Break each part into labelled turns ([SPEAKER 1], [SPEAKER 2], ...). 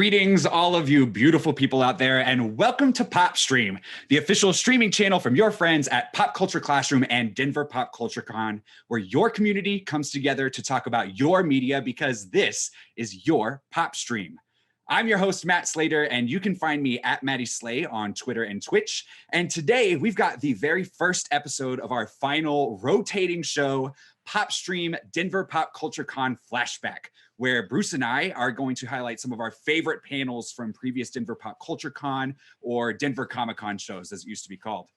[SPEAKER 1] Greetings, all of you beautiful people out there, and welcome to PopStream, the official streaming channel from your friends at Pop Culture Classroom and Denver Pop Culture Con, where your community comes together to talk about your media because this is your PopStream. I'm your host, Matt Slater, and you can find me at Matty Slay on Twitter and Twitch. And today we've got the very first episode of our final rotating show, PopStream Denver Pop Culture Con Flashback, where Bruce and I are going to highlight some of our favorite panels from previous Denver Pop Culture Con or Denver Comic Con shows, as it used to be called.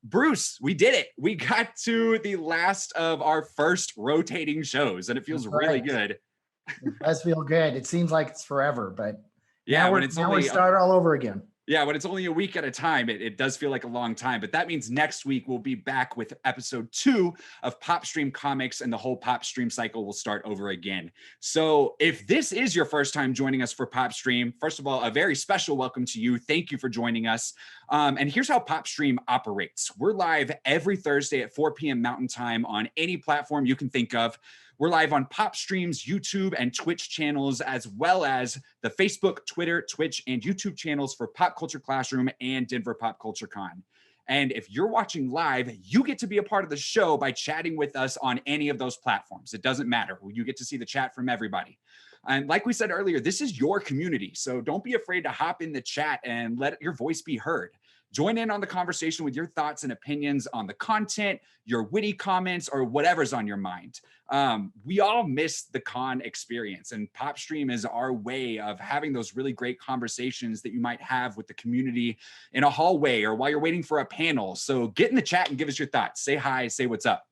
[SPEAKER 1] Bruce, we did it. We got to the last of our first rotating shows, and it feels really good.
[SPEAKER 2] It does feel good. It seems like it's forever, but
[SPEAKER 1] yeah,
[SPEAKER 2] now we start all over again.
[SPEAKER 1] Yeah, when it's only a week at a time, it does feel like a long time. But that means next week we'll be back with episode 2 of PopStream Comics, and the whole PopStream cycle will start over again. So if this is your first time joining us for PopStream, first of all, a very special welcome to you. Thank you for joining us. And here's how PopStream operates. We're live every Thursday at 4 p.m. Mountain Time on any platform you can think of. We're live on PopStream's YouTube and Twitch channels, as well as the Facebook, Twitter, Twitch, and YouTube channels for Pop Culture Classroom and Denver Pop Culture Con. And if you're watching live, you get to be a part of the show by chatting with us on any of those platforms. It doesn't matter. You get to see the chat from everybody. And like we said earlier, this is your community. So don't be afraid to hop in the chat and let your voice be heard. Join in on the conversation with your thoughts and opinions on the content, your witty comments, or whatever's on your mind. We all miss the con experience, and PopStream is our way of having those really great conversations that you might have with the community in a hallway or while you're waiting for a panel. So get in the chat and give us your thoughts. Say hi, say what's up.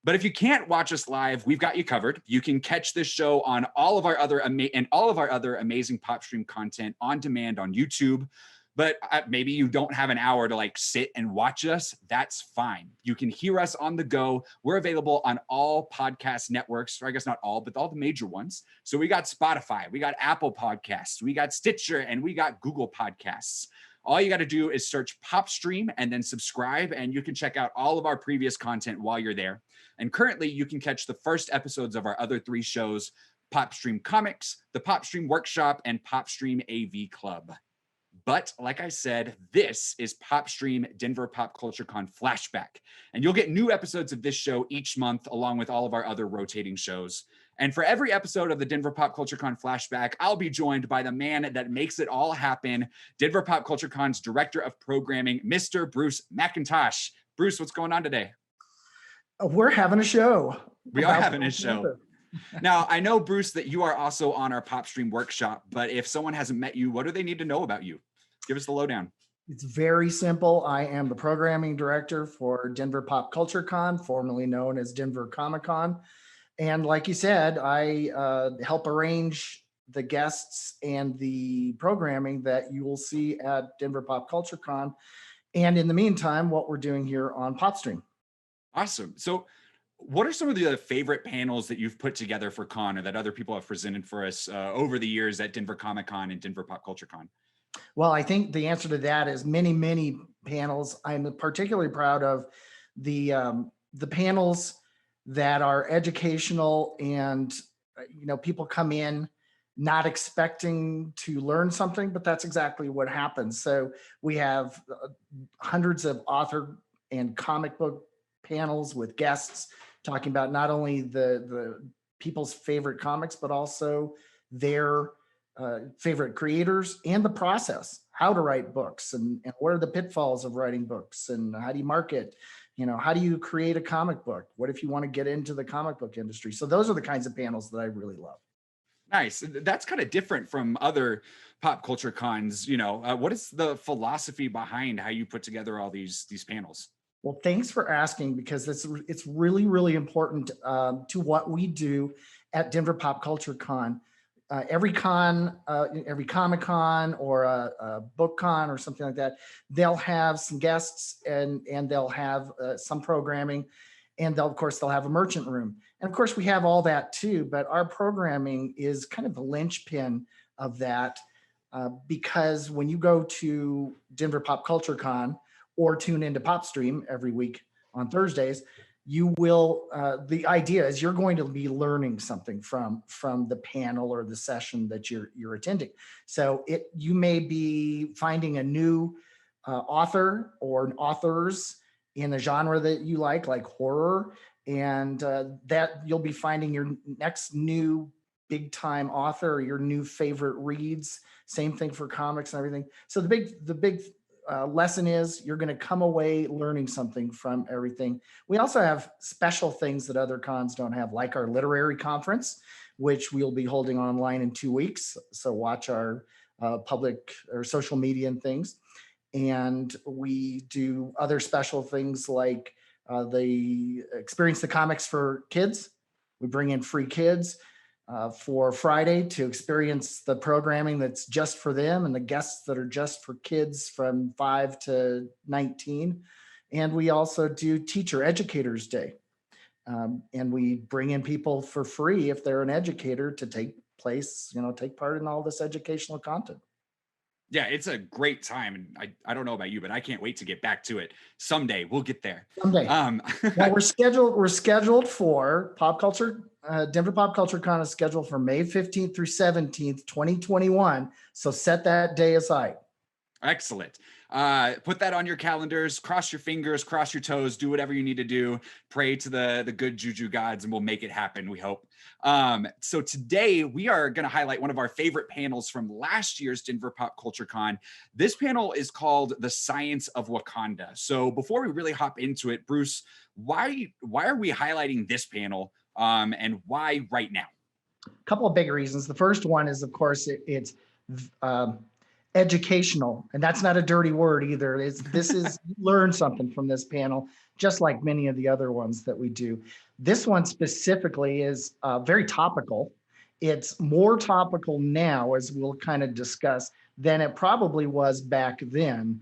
[SPEAKER 1] But if you can't watch us live, we've got you covered. You can catch this show on all of our other amazing PopStream content on demand on YouTube. But maybe you don't have an hour to sit and watch us. That's fine. You can hear us on the go. We're available on all podcast networks, or I guess not all, but all the major ones. So we got Spotify, we got Apple Podcasts, we got Stitcher, and we got Google Podcasts. All you got to do is search PopStream and then subscribe, and you can check out all of our previous content while you're there. And currently, you can catch the first episodes of our other 3 shows, PopStream Comics, the PopStream Workshop, and PopStream AV Club. But like I said, this is PopStream Denver Pop Culture Con Flashback. And you'll get new episodes of this show each month, along with all of our other rotating shows. And for every episode of the Denver Pop Culture Con Flashback, I'll be joined by the man that makes it all happen, Denver Pop Culture Con's Director of Programming, Mr. Bruce McIntosh. Bruce, what's going on today?
[SPEAKER 2] We're having a show.
[SPEAKER 1] We are having a show. Now, I know, Bruce, that you are also on our PopStream Workshop, but if someone hasn't met you, what do they need to know about you? Give us the lowdown.
[SPEAKER 2] It's very simple. I am the programming director for Denver Pop Culture Con, formerly known as Denver Comic Con. And like you said, I help arrange the guests and the programming that you will see at Denver Pop Culture Con. And in the meantime, what we're doing here on PopStream.
[SPEAKER 1] Awesome. So what are some of the favorite panels that you've put together for con, or that other people have presented for us over the years at Denver Comic Con and Denver Pop Culture Con?
[SPEAKER 2] Well, I think the answer to that is many, many panels. I'm particularly proud of the panels that are educational, and people come in not expecting to learn something, but that's exactly what happens. So we have hundreds of author and comic book panels with guests talking about not only the people's favorite comics, but also their favorite creators and the process, how to write books, and what are the pitfalls of writing books, and how do you market, how do you create a comic book? What if you want to get into the comic book industry? So those are the kinds of panels that I really love.
[SPEAKER 1] Nice. That's kind of different from other pop culture cons. What is the philosophy behind how you put together all these panels?
[SPEAKER 2] Well, thanks for asking, because it's really, really important to what we do at Denver Pop Culture Con. Every con, every Comic Con or a book con or something like that, they'll have some guests and they'll have some programming, and of course they'll have a merchant room. And of course we have all that too, but our programming is kind of the linchpin of that, because when you go to Denver Pop Culture Con or tune into PopStream every week on Thursdays, you will, the idea is you're going to be learning something from the panel or the session that you're attending. So you may be finding a new author or authors in a genre that you like horror, and that you'll be finding your next new big time author or your new favorite reads. Same thing for comics and everything. So the big lesson is you're going to come away learning something from everything. We also have special things that other cons don't have, like our literary conference, which we'll be holding online in 2 weeks. So watch our public or social media and things. And we do other special things like the Experience the Comics for Kids. We bring in free kids for Friday to experience the programming that's just for them and the guests that are just for kids from 5 to 19. And we also do Teacher Educators Day. And we bring in people for free if they're an educator to take part in all this educational content.
[SPEAKER 1] Yeah, it's a great time. And I don't know about you, but I can't wait to get back to it. Someday we'll get there.
[SPEAKER 2] Someday. Well, we're scheduled for Pop Culture, Denver Pop Culture Con is scheduled for May 15th through 17th, 2021. So set that day aside.
[SPEAKER 1] Excellent. Put that on your calendars, cross your fingers, cross your toes, do whatever you need to do, pray to the good juju gods, and we'll make it happen, we hope. So today we are going to highlight one of our favorite panels from last year's Denver Pop Culture Con. This panel is called The Science of Wakanda. So before we really hop into it, Bruce, why are we highlighting this panel, and why right now?
[SPEAKER 2] A couple of big reasons. The first one is, of course, it's educational, and that's not a dirty word either. This is learn something from this panel, just like many of the other ones that we do. This one specifically is very topical. It's more topical now, as we'll kind of discuss, than it probably was back then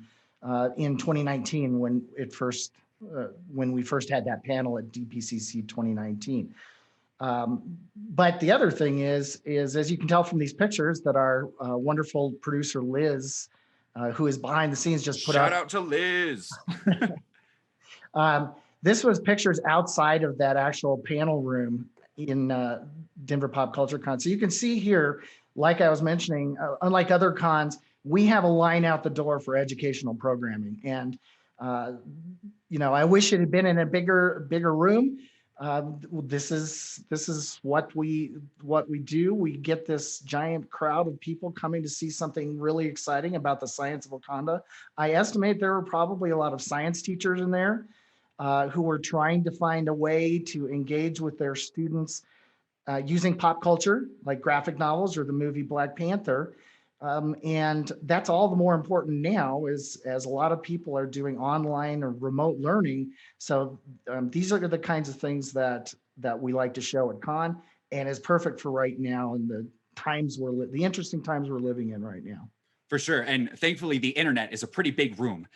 [SPEAKER 2] in 2019 when we first had that panel at DPCC 2019. But the other thing is as you can tell from these pictures that our wonderful producer Liz, who is behind the scenes, just put
[SPEAKER 1] Shout out to Liz.
[SPEAKER 2] This was pictures outside of that actual panel room in Denver Pop Culture Con. So you can see here, like I was mentioning, unlike other cons, we have a line out the door for educational programming. And I wish it had been in a bigger room. This is what we do. We get this giant crowd of people coming to see something really exciting about the Science of Wakanda. I estimate there were probably a lot of science teachers in there who were trying to find a way to engage with their students using pop culture, like graphic novels or the movie Black Panther. And that's all the more important now as a lot of people are doing online or remote learning. So these are the kinds of things that we like to show at Con, and is perfect for right now and the interesting times we're living in right now.
[SPEAKER 1] For sure. And thankfully, the internet is a pretty big room.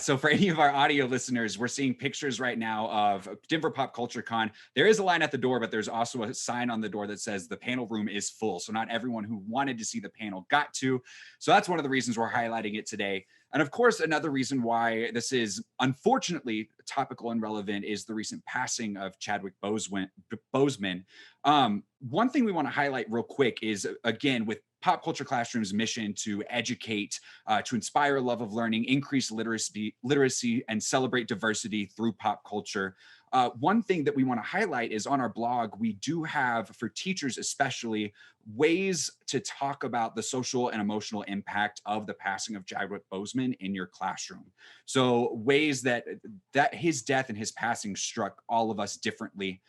[SPEAKER 1] So for any of our audio listeners, we're seeing pictures right now of Denver Pop Culture Con. There is a line at the door, but there's also a sign on the door that says the panel room is full. So not everyone who wanted to see the panel got to. So that's one of the reasons we're highlighting it today. And of course, another reason why this is unfortunately topical and relevant is the recent passing of Chadwick Boseman. One thing we want to highlight real quick is, again, with Pop Culture Classroom's mission to educate, to inspire a love of learning, increase literacy, and celebrate diversity through pop culture. One thing that we want to highlight is on our blog, we do have, for teachers especially, ways to talk about the social and emotional impact of the passing of Chadwick Boseman in your classroom. So ways that his death and his passing struck all of us differently.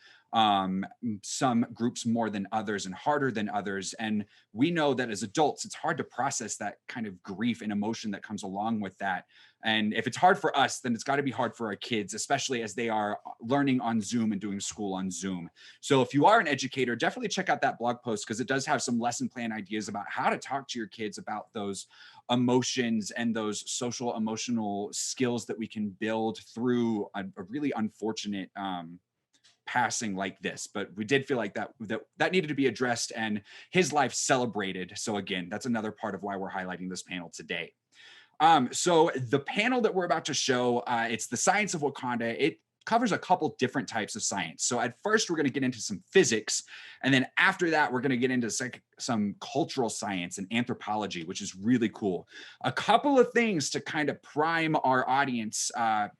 [SPEAKER 1] Some groups more than others and harder than others. And we know that as adults, it's hard to process that kind of grief and emotion that comes along with that. And if it's hard for us, then it's got to be hard for our kids, especially as they are learning on Zoom and doing school on Zoom. So if you are an educator, definitely check out that blog post, because it does have some lesson plan ideas about how to talk to your kids about those emotions and those social emotional skills that we can build through a really unfortunate passing like this. But we did feel like that needed to be addressed and his life celebrated. So again, that's another part of why we're highlighting this panel today. So the panel that we're about to show, it's the Science of Wakanda. It covers a couple different types of science. So at first, we're going to get into some physics. And then after that, we're going to get into some cultural science and anthropology, which is really cool. A couple of things to kind of prime our audience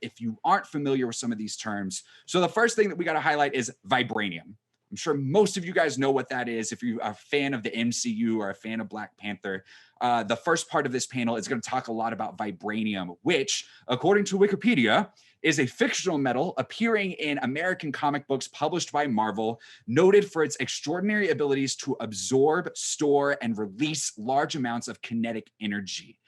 [SPEAKER 1] if you aren't familiar with some of these terms. So the first thing that we got to highlight is vibranium. I'm sure most of you guys know what that is if you are a fan of the MCU or a fan of Black Panther. The first part of this panel is going to talk a lot about vibranium, which, according to Wikipedia, is a fictional metal appearing in American comic books published by Marvel, noted for its extraordinary abilities to absorb, store, and release large amounts of kinetic energy.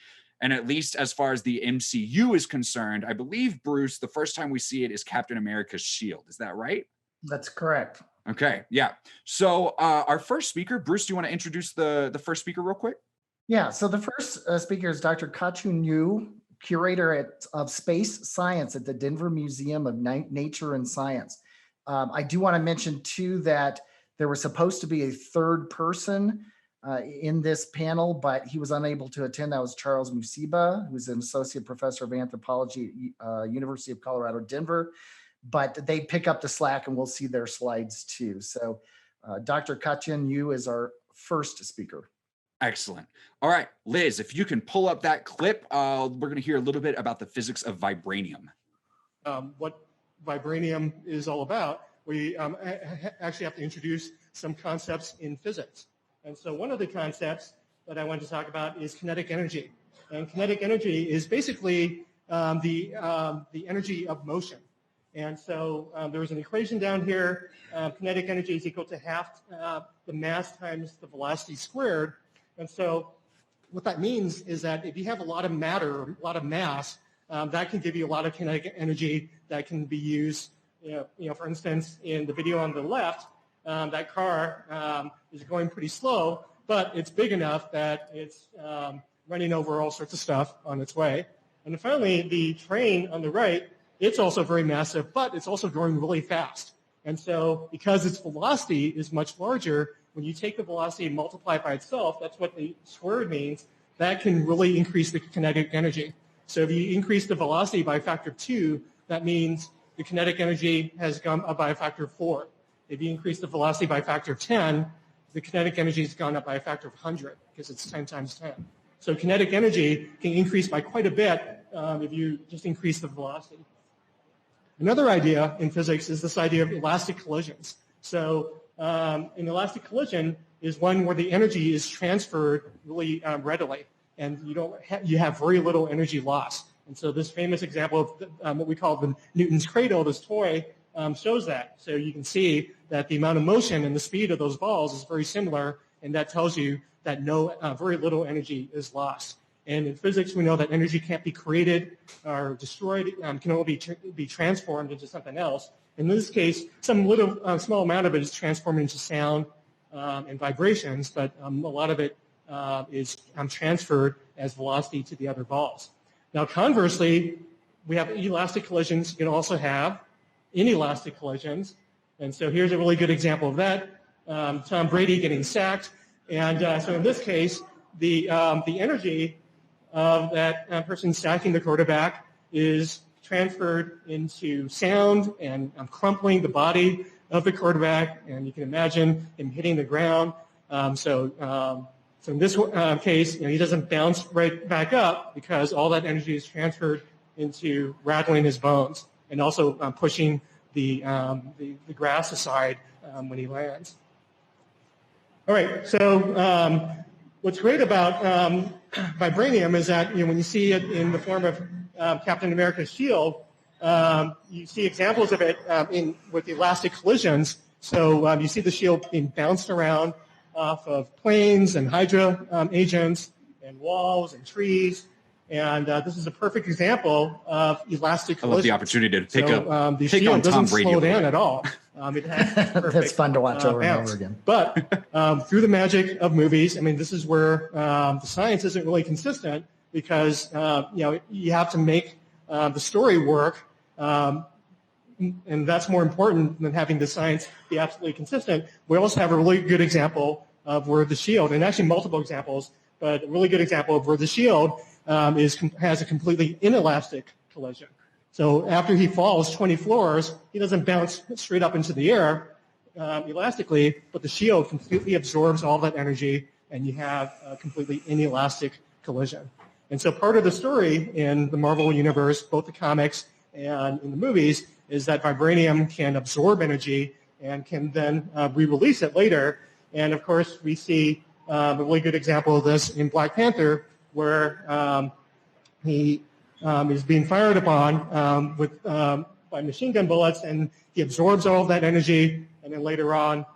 [SPEAKER 1] And at least as far as the MCU is concerned, I believe, Bruce, the first time we see it is Captain America's shield. Is that right?
[SPEAKER 2] That's correct.
[SPEAKER 1] Okay, yeah. So our first speaker, Bruce, do you want to introduce the first speaker real quick?
[SPEAKER 2] Yeah, so the first speaker is Dr. Chun Yu, curator of space science at the Denver Museum of Nature and Science. I do want to mention, too, that there was supposed to be a third person in this panel, but he was unable to attend. That was Charles Musiba, who's an associate professor of anthropology at University of Colorado, Denver. But they pick up the slack and we'll see their slides too. So Dr. Chun Yu is our first speaker.
[SPEAKER 1] Excellent. All right, Liz, if you can pull up that clip, we're going to hear a little bit about the physics of vibranium.
[SPEAKER 3] What vibranium is all about, we actually have to introduce some concepts in physics. And so one of the concepts that I want to talk about is kinetic energy. And kinetic energy is basically the energy of motion. And so there's an equation down here. Kinetic energy is equal to half the mass times the velocity squared. And so what that means is that if you have a lot of matter, a lot of mass, that can give you a lot of kinetic energy that can be used. For instance, in the video on the left, that car is going pretty slow, but it's big enough that it's running over all sorts of stuff on its way. And then finally, the train on the right, it's also very massive, but it's also going really fast. And so because its velocity is much larger, when you take the velocity and multiply it by itself, that's what the squared means, that can really increase the kinetic energy. So if you increase the velocity by a factor of 2, that means the kinetic energy has gone up by a factor of 4. If you increase the velocity by a factor of 10, the kinetic energy has gone up by a factor of 100 because it's 10 times 10. So kinetic energy can increase by quite a bit if you just increase the velocity. Another idea in physics is this idea of elastic collisions. So an elastic collision is one where the energy is transferred really readily, and you have very little energy loss. And so this famous example of what we call the Newton's cradle, this toy, shows that. So you can see that the amount of motion and the speed of those balls is very similar, and that tells you that very little energy is lost. And in physics, we know that energy can't be created or destroyed, can only be transformed into something else. In this case, some small amount of it is transformed into sound and vibrations, but a lot of it is transferred as velocity to the other balls. Now, conversely, we have elastic collisions. You can also have inelastic collisions. And so here's a really good example of that. Tom Brady getting sacked. And so in this case, the energy of that person sacking the quarterback is transferred into sound and crumpling the body of the quarterback, and you can imagine him hitting the ground. So in this case, he doesn't bounce right back up because all that energy is transferred into rattling his bones and also pushing the grass aside when he lands. All right, so what's great about vibranium is that when you see it in the form of Captain America's shield, you see examples of it with elastic collisions. So you see the shield being bounced around off of planes and Hydra agents and walls and trees. And this is a perfect example of elastic collisions.
[SPEAKER 1] I love the opportunity to
[SPEAKER 3] the shield doesn't slow down at all. It has perfect,
[SPEAKER 2] That's fun to watch over and over again.
[SPEAKER 3] But through the magic of movies, this is where the science isn't really consistent because you have to make the story work, and that's more important than having the science be absolutely consistent. We also have a really good example of where the shield, and actually multiple examples, but a really good example of where the shield has a completely inelastic collision. So after he falls 20 floors, he doesn't bounce straight up into the air elastically, but the shield completely absorbs all that energy, and you have a completely inelastic collision. And so part of the story in the Marvel universe, both the comics and in the movies, is that vibranium can absorb energy and can then re-release it later. And of course, we see a really good example of this in Black Panther, where he is being fired upon by machine gun bullets, and he absorbs all of that energy, and then later on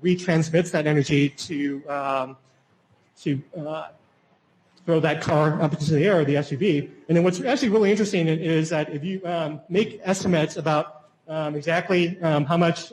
[SPEAKER 3] retransmits that energy to throw that car up into the air, the SUV. And then what's actually really interesting is that if you make estimates about exactly how much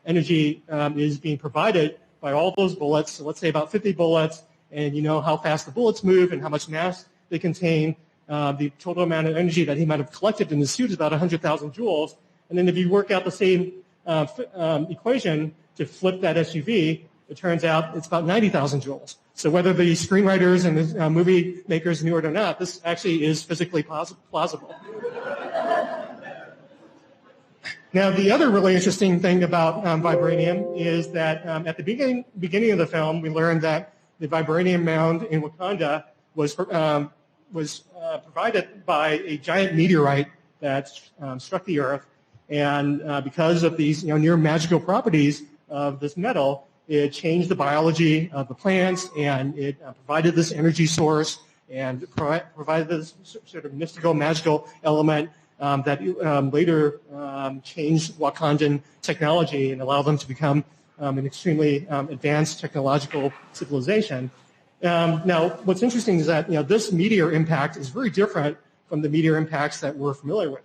[SPEAKER 3] energy is being provided by all those bullets, so let's say about 50 bullets, and you know how fast the bullets move and how much mass they contain, the total amount of energy that he might have collected in the suit is about 100,000 joules. And then if you work out the same equation to flip that SUV, it turns out it's about 90,000 joules. So whether the screenwriters and the movie makers knew it or not, this actually is physically plausible. Now, the other really interesting thing about vibranium is that at the beginning of the film, we learned that the Vibranium Mound in Wakanda was provided by a giant meteorite that struck the Earth. And because of these near magical properties of this metal, it changed the biology of the plants, and it provided this energy source and provided this sort of mystical, magical element that later changed Wakandan technology and allowed them to become an extremely advanced technological civilization. Now, what's interesting is that this meteor impact is very different from the meteor impacts that we're familiar with,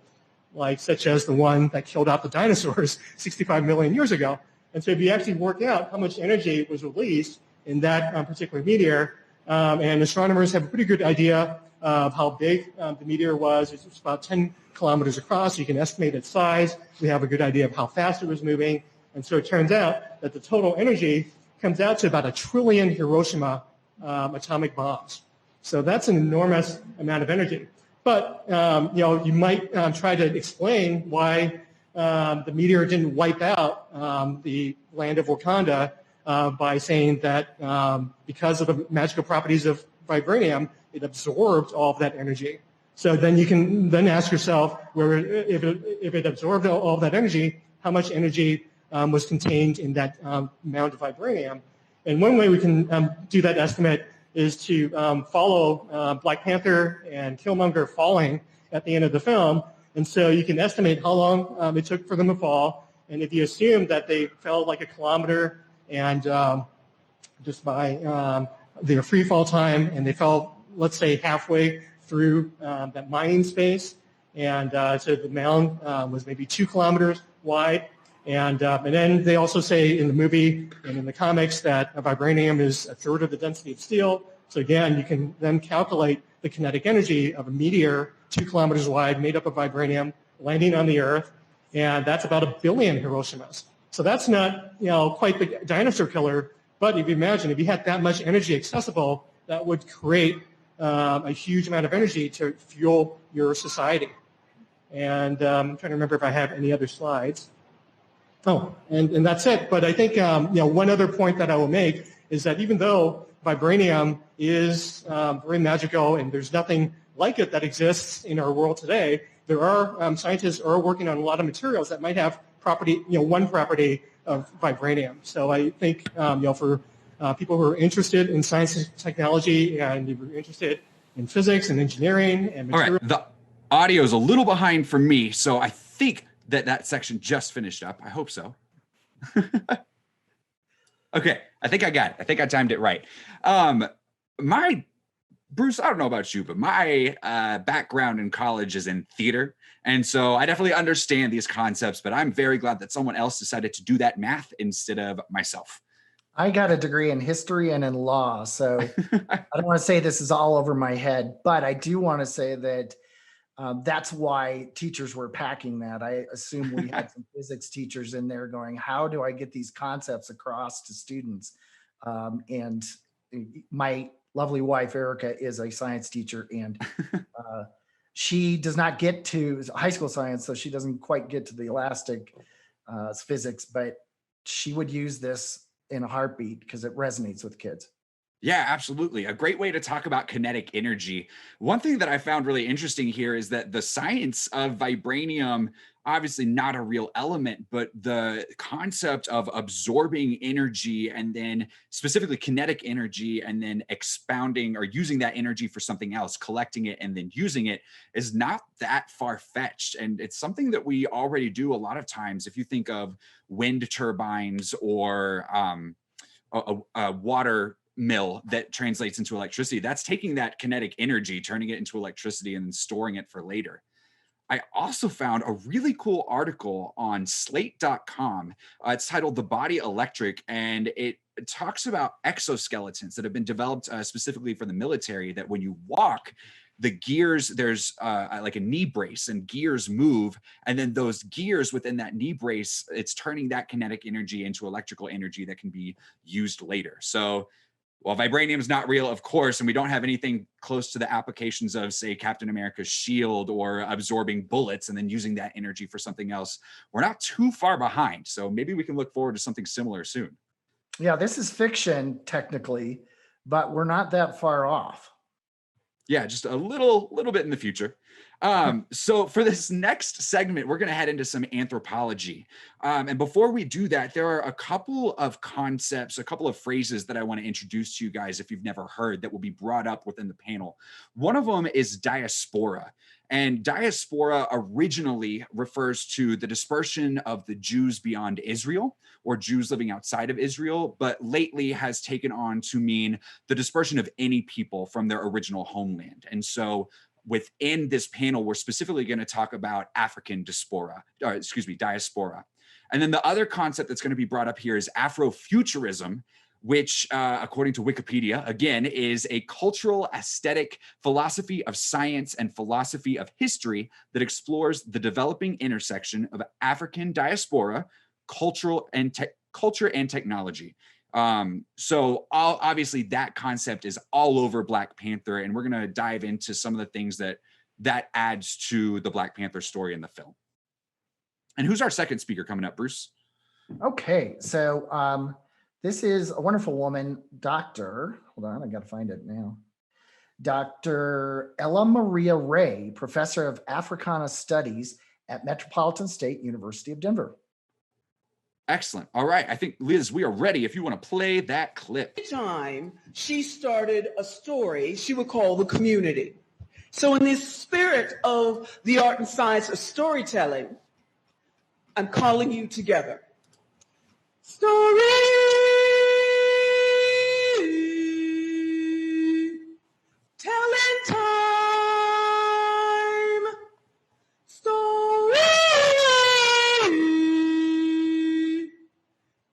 [SPEAKER 3] like such as the one that killed off the dinosaurs 65 million years ago. And so if you actually work out how much energy was released in that particular meteor, and astronomers have a pretty good idea of how big the meteor was. It's about 10 kilometers across. So you can estimate its size. We have a good idea of how fast it was moving. And so it turns out that the total energy comes out to about 1 trillion Hiroshima atomic bombs. So that's an enormous amount of energy. But you might try to explain why the meteor didn't wipe out the land of Wakanda by saying that because of the magical properties of vibranium, it absorbed all of that energy. So then you can then ask yourself, if it absorbed all of that energy, how much energy was contained in that mound of vibranium? And one way we can do that estimate is to follow Black Panther and Killmonger falling at the end of the film. And so you can estimate how long it took for them to fall. And if you assume that they fell like 1 kilometer and just by their free fall time, and they fell, let's say, halfway through that mining space, and so the mound was maybe 2 kilometers wide. And then they also say in the movie and in the comics that vibranium is 1/3 of the density of steel. So again, you can then calculate the kinetic energy of a meteor 2 kilometers wide made up of vibranium landing on the Earth, and that's about 1 billion Hiroshimas. So that's not quite the dinosaur killer, but if you imagine if you had that much energy accessible, that would create a huge amount of energy to fuel your society. And I'm trying to remember if I have any other slides. Oh, and that's it. But I think one other point that I will make is that even though vibranium is very magical and there's nothing like it that exists in our world today, there are scientists are working on a lot of materials that might have property, one property of vibranium. So I think for people who are interested in science and technology, and if you're interested in physics and engineering and materials.
[SPEAKER 1] All right, the audio is a little behind for me, so I think that section just finished up. I hope so. Okay, I think I got it. I think I timed it right. Bruce, I don't know about you, but my background in college is in theater. And so I definitely understand these concepts, but I'm very glad that someone else decided to do that math instead of myself.
[SPEAKER 2] I got a degree in history and in law, so I don't want to say this is all over my head, but I do want to say that that's why teachers were packing that. I assume we had some physics teachers in there going, how do I get these concepts across to students? And my lovely wife, Erica, is a science teacher, and She does not get to high school science, so she doesn't quite get to the elastic physics, but she would use this in a heartbeat because it resonates with kids.
[SPEAKER 1] Yeah, absolutely. A great way to talk about kinetic energy. One thing that I found really interesting here is that the science of vibranium, obviously not a real element, but the concept of absorbing energy and then specifically kinetic energy and then expounding or using that energy for something else, collecting it and then using it is not that far-fetched. And it's something that we already do a lot of times. If you think of wind turbines or a water mill that translates into electricity, that's taking that kinetic energy, turning it into electricity and then storing it for later. I also found a really cool article on slate.com. It's titled The Body Electric, and it talks about exoskeletons that have been developed specifically for the military, that when you walk, the gears, there's like a knee brace and gears move. And then those gears within that knee brace, it's turning that kinetic energy into electrical energy that can be used later. So while vibranium is not real, of course, and we don't have anything close to the applications of, say, Captain America's shield or absorbing bullets and then using that energy for something else, we're not too far behind. So maybe we can look forward to something similar soon.
[SPEAKER 2] Yeah, this is fiction technically, but we're not that far off.
[SPEAKER 1] Yeah, just a little bit in the future. So for this next segment, we're going to head into some anthropology. And before we do that, there are a couple of concepts, a couple of phrases that I want to introduce to you guys if you've never heard that will be brought up within the panel. One of them is diaspora. And diaspora originally refers to the dispersion of the Jews beyond Israel or Jews living outside of Israel, but lately has taken on to mean the dispersion of any people from their original homeland. And so within this panel, we're specifically going to talk about African diaspora. And then the other concept that's going to be brought up here is Afrofuturism, which, according to Wikipedia, again, is a cultural aesthetic philosophy of science and philosophy of history that explores the developing intersection of African diaspora, culture and technology. So obviously that concept is all over Black Panther, and we're going to dive into some of the things that adds to the Black Panther story in the film. And who's our second speaker coming up, Bruce?
[SPEAKER 2] Okay, so this is a wonderful woman, Dr. Hold on, I got to find it now. Dr. Ella Maria Ray, professor of Africana Studies at Metropolitan State University of Denver.
[SPEAKER 1] Excellent. All right. I think, Liz, we are ready if you want to play that clip.
[SPEAKER 4] Time she started a story she would call The Community. So in this spirit of the art and science of storytelling, I'm calling you together. Story telling time. Story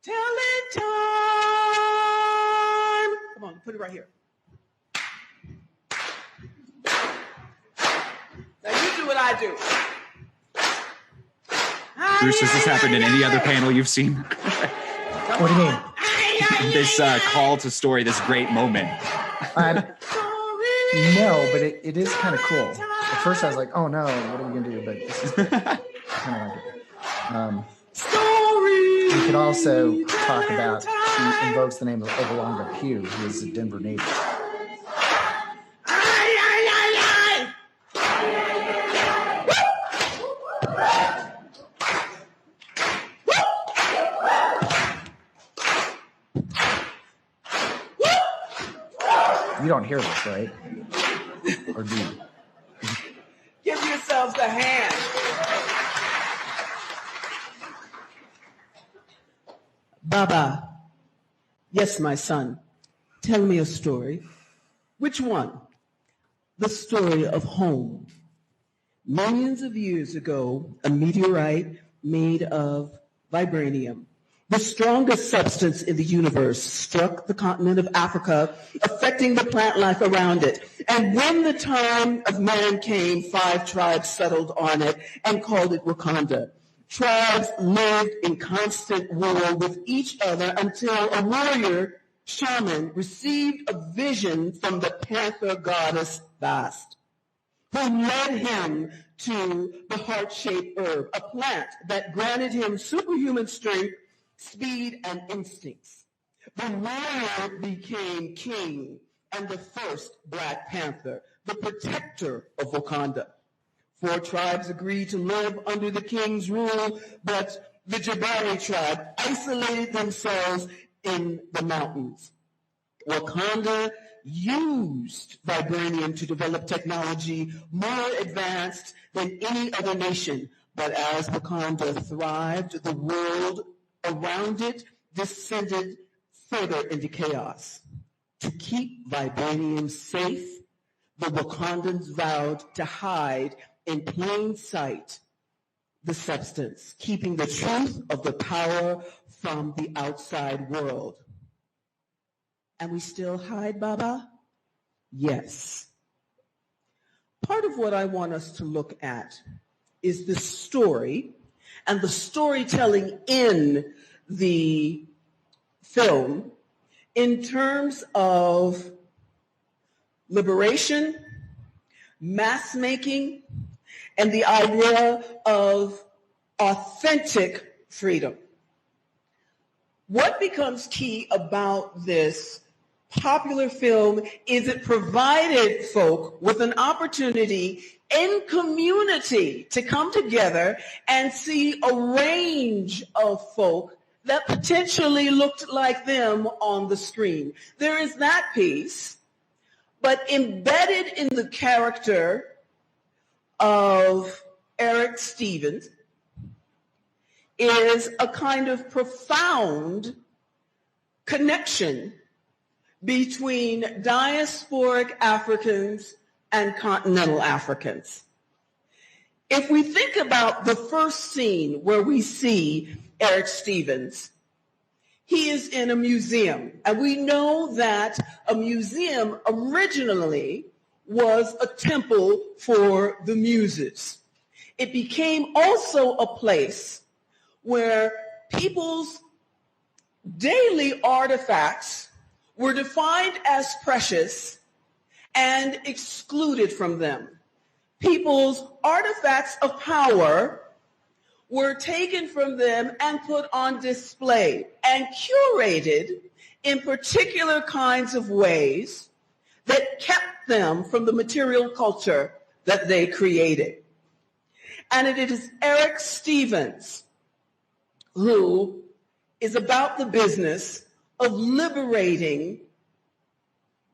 [SPEAKER 4] telling time. Come on, put it right here. Now you do what I do.
[SPEAKER 1] Bruce, has this happened in any other panel you've seen?
[SPEAKER 2] What do you mean?
[SPEAKER 1] This call to story, this great moment.
[SPEAKER 2] No, but it is kind of cool. At first I was like, oh no, what are we going to do? But this is kind of like it. We could also talk about, she invokes the name of Ovalonga Pugh, who is a Denver native. You don't hear this, right? Or do you?
[SPEAKER 4] Give yourselves a hand. Baba. Yes, my son. Tell me a story. Which one? The story of home. Millions of years ago, a meteorite made of vibranium, the strongest substance in the universe, struck the continent of Africa, affecting the plant life around it. And when the time of man came, 5 tribes settled on it and called it Wakanda. Tribes lived in constant war with each other until a warrior shaman received a vision from the Panther goddess Bast. who led him to the heart-shaped herb, a plant that granted him superhuman strength, speed, and instincts. The warrior became king and the first Black Panther, the protector of Wakanda. 4 tribes agreed to live under the king's rule, but the Jabari tribe isolated themselves in the mountains. Wakanda used vibranium to develop technology more advanced than any other nation, but as Wakanda thrived, the world around it descended further into chaos. To keep vibranium safe, the Wakandans vowed to hide in plain sight the substance, keeping the truth of the power from the outside world. And we still hide, Baba? Yes. Part of what I want us to look at is the story and the storytelling in the film in terms of liberation, mass making, and the idea of authentic freedom. What becomes key about this popular film is it provided folk with an opportunity in community to come together and see a range of folk that potentially looked like them on the screen. There is that piece, but embedded in the character of Eric Stevens is a kind of profound connection between diasporic Africans and continental Africans. If we think about the first scene where we see Eric Stevens, he is in a museum, and we know that a museum originally was a temple for the muses. It became also a place where people's daily artifacts were defined as precious and excluded from them. People's artifacts of power were taken from them and put on display and curated in particular kinds of ways that kept them from the material culture that they created. And it is Eric Stevens who is about the business of liberating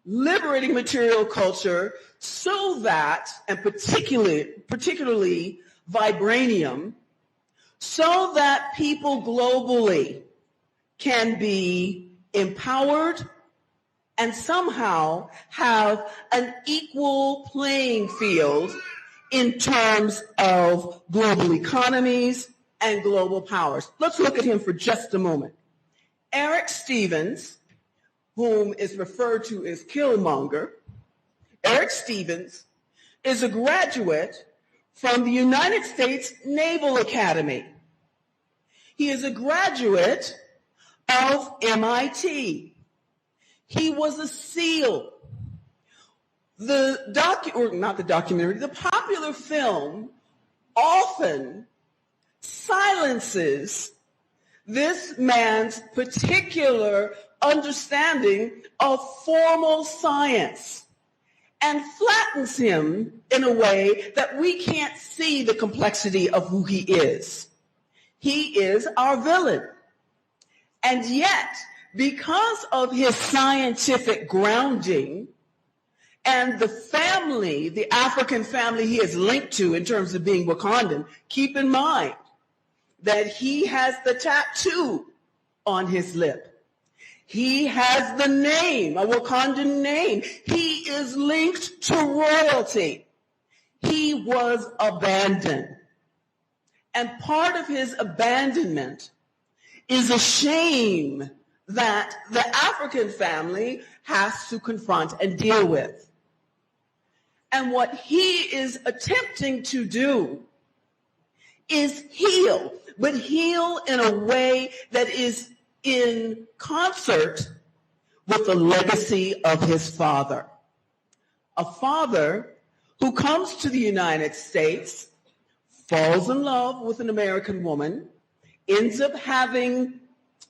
[SPEAKER 4] material culture so that, and particularly vibranium, so that people globally can be empowered and somehow have an equal playing field in terms of global economies and global powers. Let's look at him for just a moment. Eric Stevens, whom is referred to as Killmonger, Eric Stevens is a graduate from the United States Naval Academy. He is a graduate of MIT. He was a SEAL. The popular film often silences this man's particular understanding of formal science and flattens him in a way that we can't see the complexity of who he is. He is our villain. And yet, because of his scientific grounding and the family, the African family he is linked to in terms of being Wakandan, keep in mind that he has the tattoo on his lip. He has the name, a Wakandan name. He is linked to royalty. He was abandoned. And part of his abandonment is a shame that the African family has to confront and deal with. And what he is attempting to do is heal, but heal in a way that is in concert with the legacy of his father. A father who comes to the United States, falls in love with an American woman, ends up having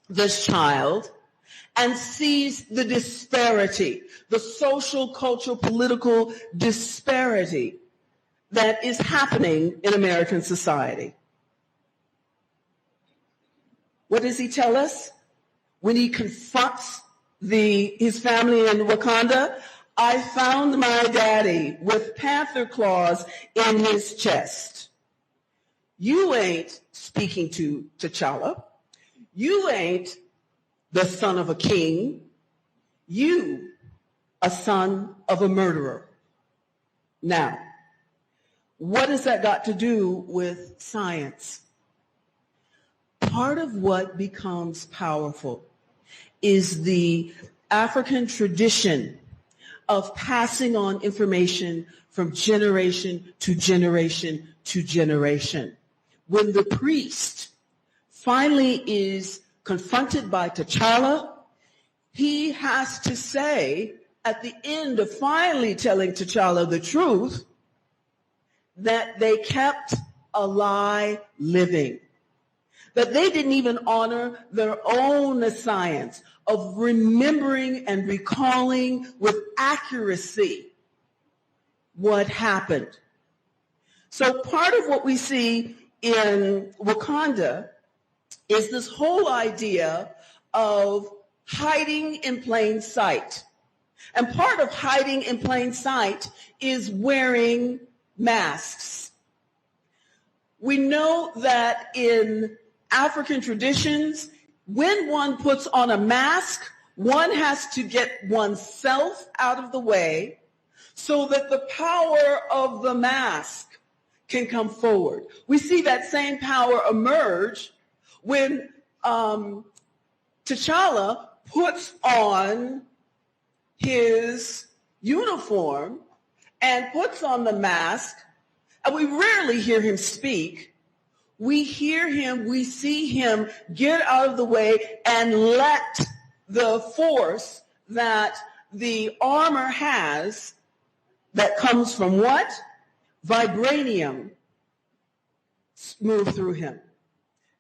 [SPEAKER 4] this child, and sees the disparity, the social, cultural, political disparity that is happening in American society. What does he tell us when he confronts his family in Wakanda? I found my daddy with panther claws in his chest. You ain't, speaking to T'Challa, you ain't the son of a king. You, a son of a murderer. Now, what has that got to do with science? Part of what becomes powerful is the African tradition of passing on information from generation to generation to generation. When the priest finally is confronted by T'Challa, he has to say, at the end of finally telling T'Challa the truth, that they kept a lie living, that they didn't even honor their own science of remembering and recalling with accuracy what happened. So part of what we see in Wakanda is this whole idea of hiding in plain sight. And part of hiding in plain sight is wearing masks. We know that in African traditions, when one puts on a mask, one has to get oneself out of the way so that the power of the mask can come forward. We see that same power emerge when T'Challa puts on his uniform and puts on the mask, and we rarely hear him speak. We hear him, we see him get out of the way and let the force that the armor has, that comes from what? Vibranium, move through him.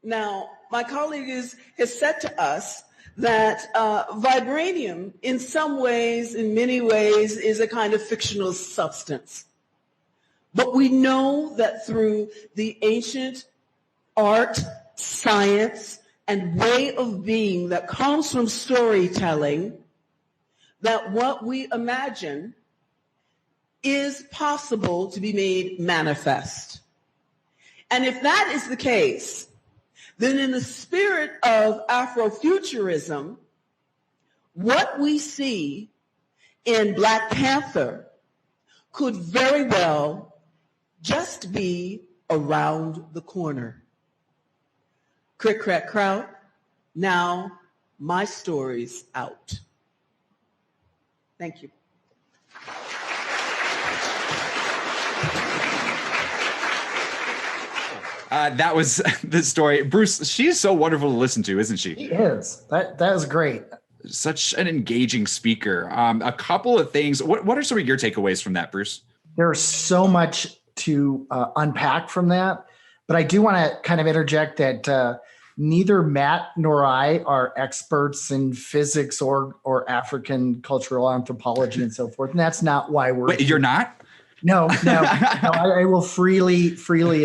[SPEAKER 4] Now, my colleague has said to us that vibranium, in some ways, in many ways, is a kind of fictional substance. But we know that through the ancient art, science, and way of being that comes from storytelling, that what we imagine is possible to be made manifest. And if that is the case, then in the spirit of Afrofuturism, what we see in Black Panther could very well just be around the corner. Crick, crack, crowd. Now my story's out. Thank you.
[SPEAKER 1] That was the story. Bruce, she's so wonderful to listen to, isn't she?
[SPEAKER 2] She is. That is great.
[SPEAKER 1] Such an engaging speaker. A couple of things. What are some of your takeaways from that, Bruce?
[SPEAKER 2] There's so much to unpack from that, but I do want to kind of interject that neither Matt nor I are experts in physics or African cultural anthropology and so forth. And that's not why we're.
[SPEAKER 1] Wait, you're not?
[SPEAKER 2] No, I will freely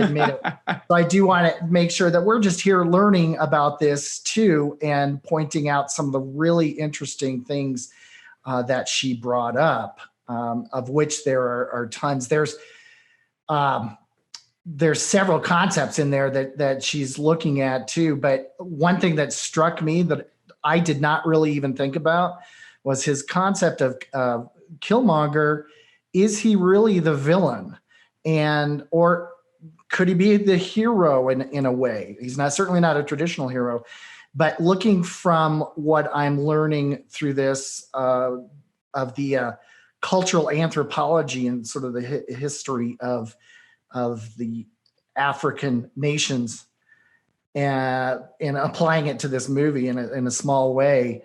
[SPEAKER 2] admit it. So I do want to make sure that we're just here learning about this too, and pointing out some of the really interesting things that she brought up, of which there are tons. There's several concepts in there that she's looking at too. But one thing that struck me that I did not really even think about was his concept of Killmonger. Is he really the villain? Or could he be the hero in a way? He's certainly not a traditional hero, but looking from what I'm learning through this of the cultural anthropology and sort of the history of the African nations, and applying it to this movie in a small way,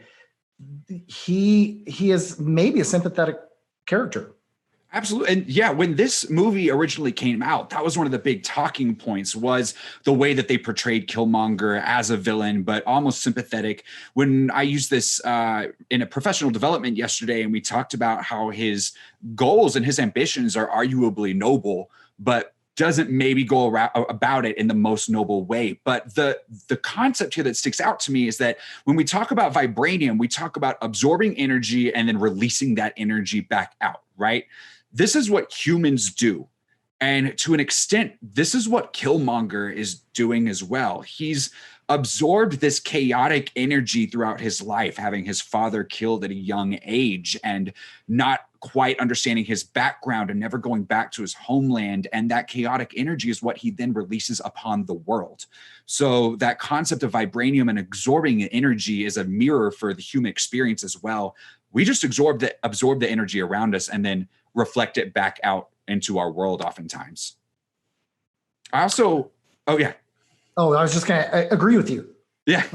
[SPEAKER 2] he is maybe a sympathetic character.
[SPEAKER 1] Absolutely. And yeah, when this movie originally came out, that was one of the big talking points, was the way that they portrayed Killmonger as a villain, but almost sympathetic. When I used this in a professional development yesterday, and we talked about how his goals and his ambitions are arguably noble, but doesn't maybe go about it in the most noble way. But the concept here that sticks out to me is that when we talk about vibranium, we talk about absorbing energy and then releasing that energy back out, right? This is what humans do. And to an extent, this is what Killmonger is doing as well. He's absorbed this chaotic energy throughout his life, having his father killed at a young age and not quite understanding his background and never going back to his homeland. And that chaotic energy is what he then releases upon the world. So that concept of vibranium and absorbing energy is a mirror for the human experience as well. We just absorb the energy around us and then reflect it back out into our world oftentimes. I also,
[SPEAKER 2] I was just going to agree with you.
[SPEAKER 1] Yeah.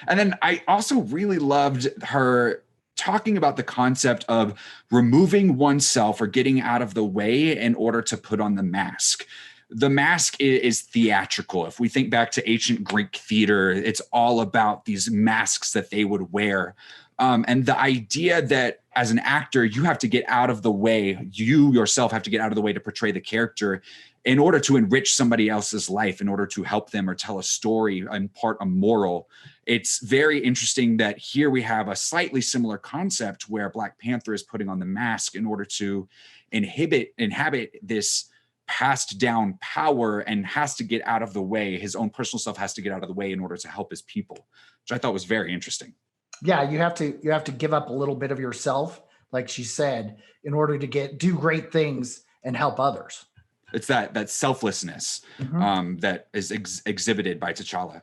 [SPEAKER 1] And then I also really loved her talking about the concept of removing oneself or getting out of the way in order to put on the mask. The mask is theatrical. If we think back to ancient Greek theater, it's all about these masks that they would wear. And the idea that as an actor, you have to get out of the way, you yourself have to get out of the way to portray the character in order to enrich somebody else's life, in order to help them or tell a story, impart a moral. It's very interesting that here we have a slightly similar concept where Black Panther is putting on the mask in order to inhabit this passed down power and has to get out of the way. His own personal self has to get out of the way in order to help his people, which I thought was very interesting.
[SPEAKER 2] Yeah, you have to give up a little bit of yourself, like she said, in order to do great things and help others.
[SPEAKER 1] It's that selflessness that is exhibited by T'Challa.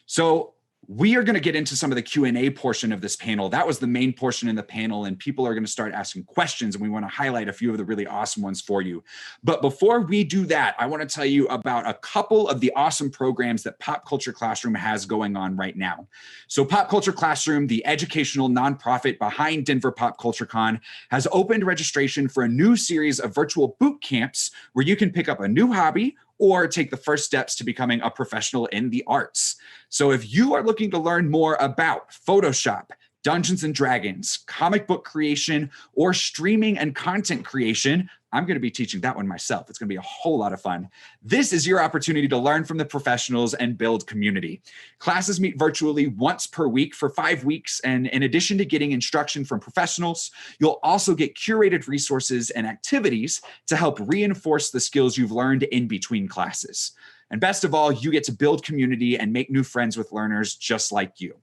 [SPEAKER 1] So we are going to get into some of the Q&A portion of this panel. That was the main portion in the panel, and people are going to start asking questions, and we want to highlight a few of the really awesome ones for you. But before we do that, I want to tell you about a couple of the awesome programs that Pop Culture Classroom has going on right now. So Pop Culture Classroom, the educational nonprofit behind Denver Pop Culture Con, has opened registration for a new series of virtual boot camps where you can pick up a new hobby or take the first steps to becoming a professional in the arts. So if you are looking to learn more about Photoshop, Dungeons and Dragons, comic book creation, or streaming and content creation, I'm going to be teaching that one myself. It's going to be a whole lot of fun. This is your opportunity to learn from the professionals and build community. Classes meet virtually once per week for 5 weeks. And in addition to getting instruction from professionals, you'll also get curated resources and activities to help reinforce the skills you've learned in between classes. And best of all, you get to build community and make new friends with learners just like you.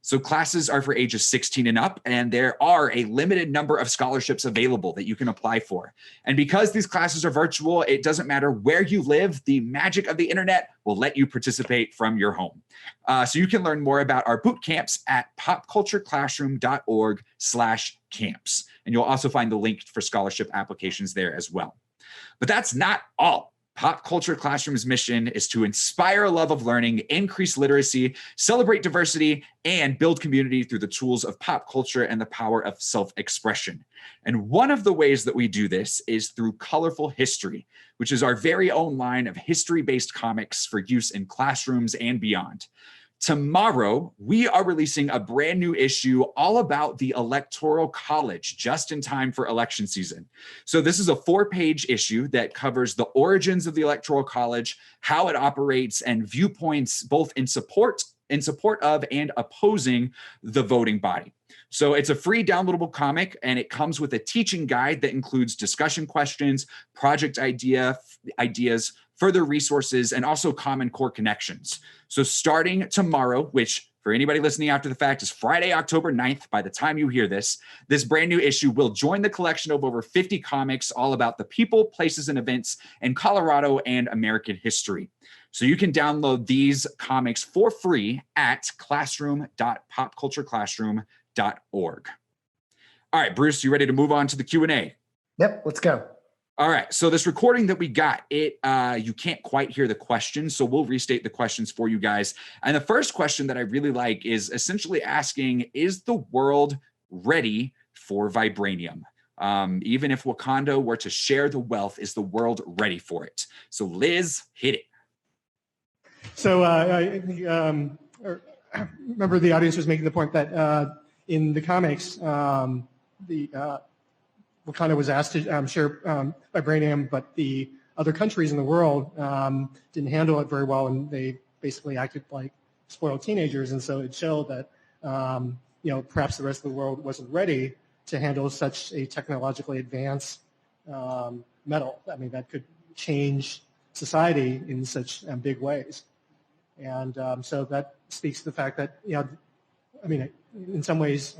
[SPEAKER 1] So classes are for ages 16 and up, and there are a limited number of scholarships available that you can apply for. And because these classes are virtual, it doesn't matter where you live, the magic of the internet will let you participate from your home. So you can learn more about our boot camps at popcultureclassroom.org/camps. And you'll also find the link for scholarship applications there as well. But that's not all. Pop Culture Classroom's mission is to inspire a love of learning, increase literacy, celebrate diversity, and build community through the tools of pop culture and the power of self-expression. And one of the ways that we do this is through Colorful History, which is our very own line of history-based comics for use in classrooms and beyond. Tomorrow, we are releasing a brand new issue all about the Electoral College, just in time for election season. So this is a 4-page issue that covers the origins of the Electoral College, how it operates, and viewpoints both in support of and opposing the voting body. So it's a free downloadable comic, and it comes with a teaching guide that includes discussion questions, project ideas, further resources, and also common core connections. So starting tomorrow, which for anybody listening after the fact is Friday, October 9th, by the time you hear this brand new issue will join the collection of over 50 comics all about the people, places, and events in Colorado and American history. So you can download these comics for free at classroom.popcultureclassroom.org. All right, Bruce, you ready to move on to the Q&A?
[SPEAKER 2] Yep, let's go.
[SPEAKER 1] All right, so this recording that we got, you can't quite hear the questions, so we'll restate the questions for you guys. And the first question that I really like is essentially asking, is the world ready for vibranium? Even if Wakanda were to share the wealth, is the world ready for it? So Liz, hit it.
[SPEAKER 3] So I remember the audience was making the point that in the comics, the Wakanda was asked to share vibranium, but the other countries in the world didn't handle it very well, and they basically acted like spoiled teenagers. And so it showed that perhaps the rest of the world wasn't ready to handle such a technologically advanced metal. I mean, that could change society in such big ways. And so that speaks to the fact that, in some ways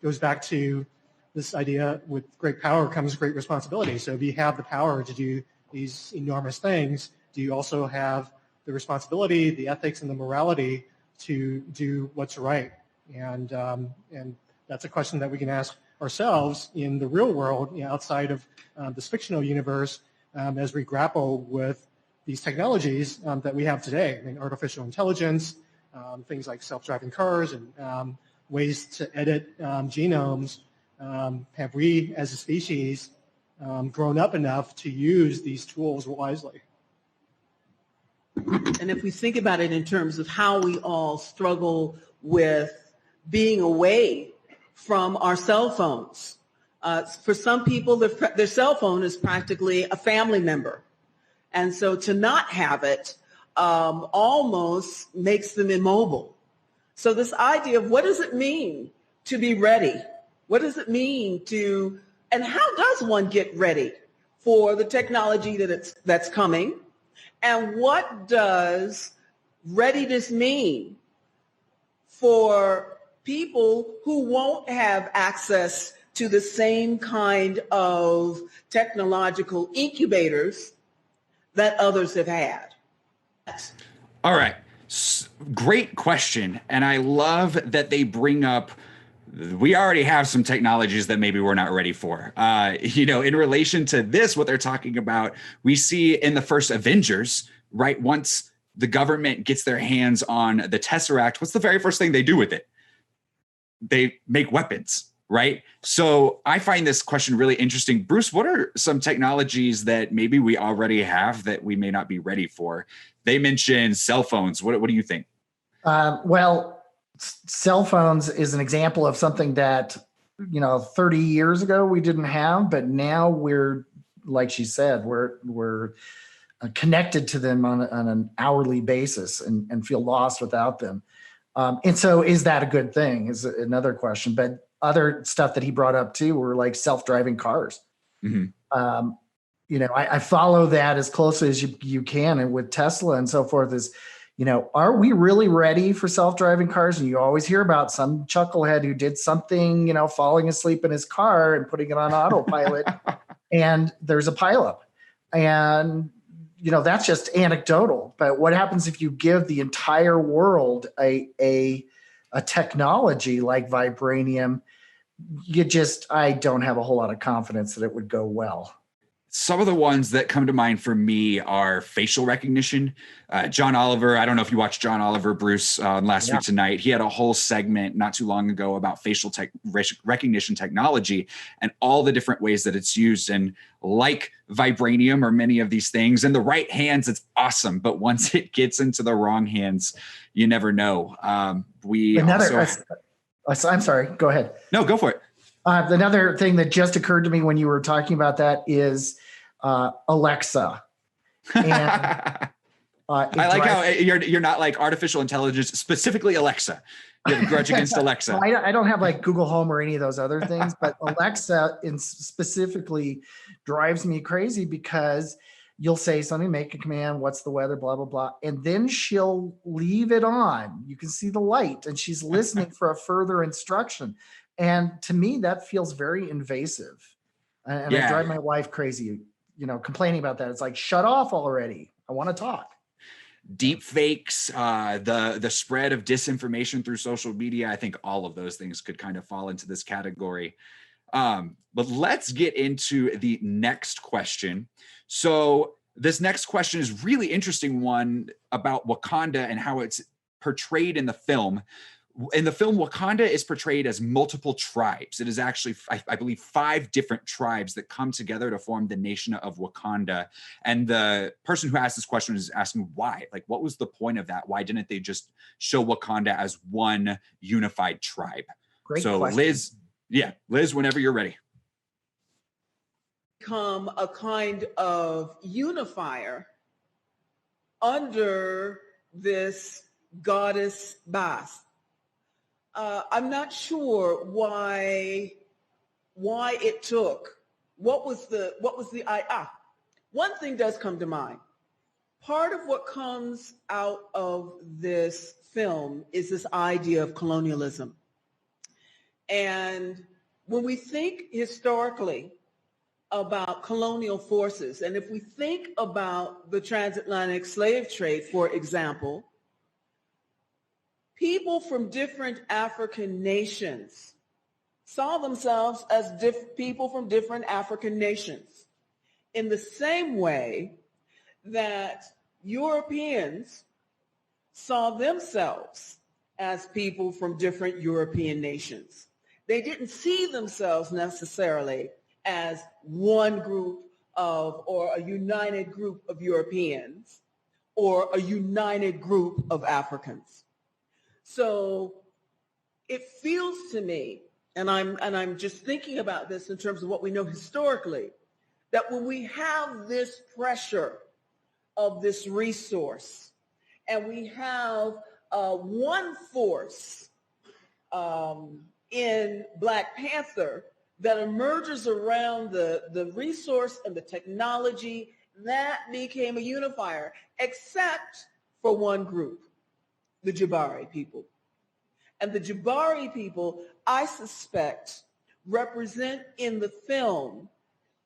[SPEAKER 3] goes back to this idea: with great power comes great responsibility. So if you have the power to do these enormous things, do you also have the responsibility, the ethics, and the morality to do what's right? And that's a question that we can ask ourselves in the real world, outside of this fictional universe, as we grapple with these technologies that we have today. I mean, artificial intelligence, things like self-driving cars, and ways to edit genomes. Have we, as a species, grown up enough to use these tools wisely?
[SPEAKER 4] And if we think about it in terms of how we all struggle with being away from our cell phones, for some people, their cell phone is practically a family member. And so to not have it almost makes them immobile. So this idea of what does it mean to be ready? What does it mean and how does one get ready for the technology that's coming? And what does readiness mean for people who won't have access to the same kind of technological incubators that others have had?
[SPEAKER 1] All right. Great question. And I love that they bring up, we already have some technologies that maybe we're not ready for. In relation to this, what they're talking about, we see in the first Avengers, right? Once the government gets their hands on the Tesseract, what's the very first thing they do with it? They make weapons, right? So I find this question really interesting. Bruce, what are some technologies that maybe we already have that we may not be ready for? They mentioned cell phones. What do you think?
[SPEAKER 2] Cell phones is an example of something that, 30 years ago we didn't have, but now we're, like she said, we're connected to them on an hourly basis and feel lost without them. And so is that a good thing is another question. But other stuff that he brought up too were like self-driving cars. Mm-hmm. I follow that as closely as you can, and with Tesla and so forth is, are we really ready for self-driving cars? And you always hear about some chucklehead who did something, falling asleep in his car and putting it on autopilot and there's a pileup. And, that's just anecdotal. But what happens if you give the entire world a technology like vibranium? I don't have a whole lot of confidence that it would go well.
[SPEAKER 1] Some of the ones that come to mind for me are facial recognition. John Oliver, I don't know if you watched John Oliver, Bruce, last week tonight. He had a whole segment not too long ago about facial recognition technology and all the different ways that it's used. And like vibranium or many of these things, in the right hands, it's awesome. But once it gets into the wrong hands, you never know. I'm
[SPEAKER 2] sorry, go ahead.
[SPEAKER 1] No, go for it.
[SPEAKER 2] Another thing that just occurred to me when you were talking about that is Alexa. And,
[SPEAKER 1] I like how you're not like artificial intelligence, specifically Alexa. You have a grudge against Alexa.
[SPEAKER 2] I don't have like Google Home or any of those other things, but Alexa specifically drives me crazy because you'll say something, make a command, what's the weather, blah, blah, blah. And then she'll leave it on. You can see the light and she's listening for a further instruction. And to me, that feels very invasive. And I drive my wife crazy, complaining about that. It's like, shut off already. I want to talk.
[SPEAKER 1] Deep fakes, the spread of disinformation through social media. I think all of those things could kind of fall into this category. But let's get into the next question. So this next question is really interesting one about Wakanda and how it's portrayed in the film. In the film, Wakanda is portrayed as multiple tribes. It is actually, I believe, 5 different tribes that come together to form the nation of Wakanda. And the person who asked this question is asking why. Like, what was the point of that? Why didn't they just show Wakanda as one unified tribe?
[SPEAKER 2] Great
[SPEAKER 1] So
[SPEAKER 2] question.
[SPEAKER 1] Liz, whenever you're ready.
[SPEAKER 4] Become a kind of unifier under this goddess Bas. I'm not sure why it took. What was the one thing does come to mind. Part of what comes out of this film is this idea of colonialism. And when we think historically about colonial forces, and if we think about the transatlantic slave trade, for example, people from different African nations saw themselves as people from different African nations in the same way that Europeans saw themselves as people from different European nations. They didn't see themselves necessarily as one group of, or a united group of Europeans, or a united group of Africans. So it feels to me, and I'm just thinking about this in terms of what we know historically, that when we have this pressure of this resource, and we have one force in Black Panther that emerges around the resource and the technology, that became a unifier, except for one group, the Jabari people. And the Jabari people, I suspect, represent in the film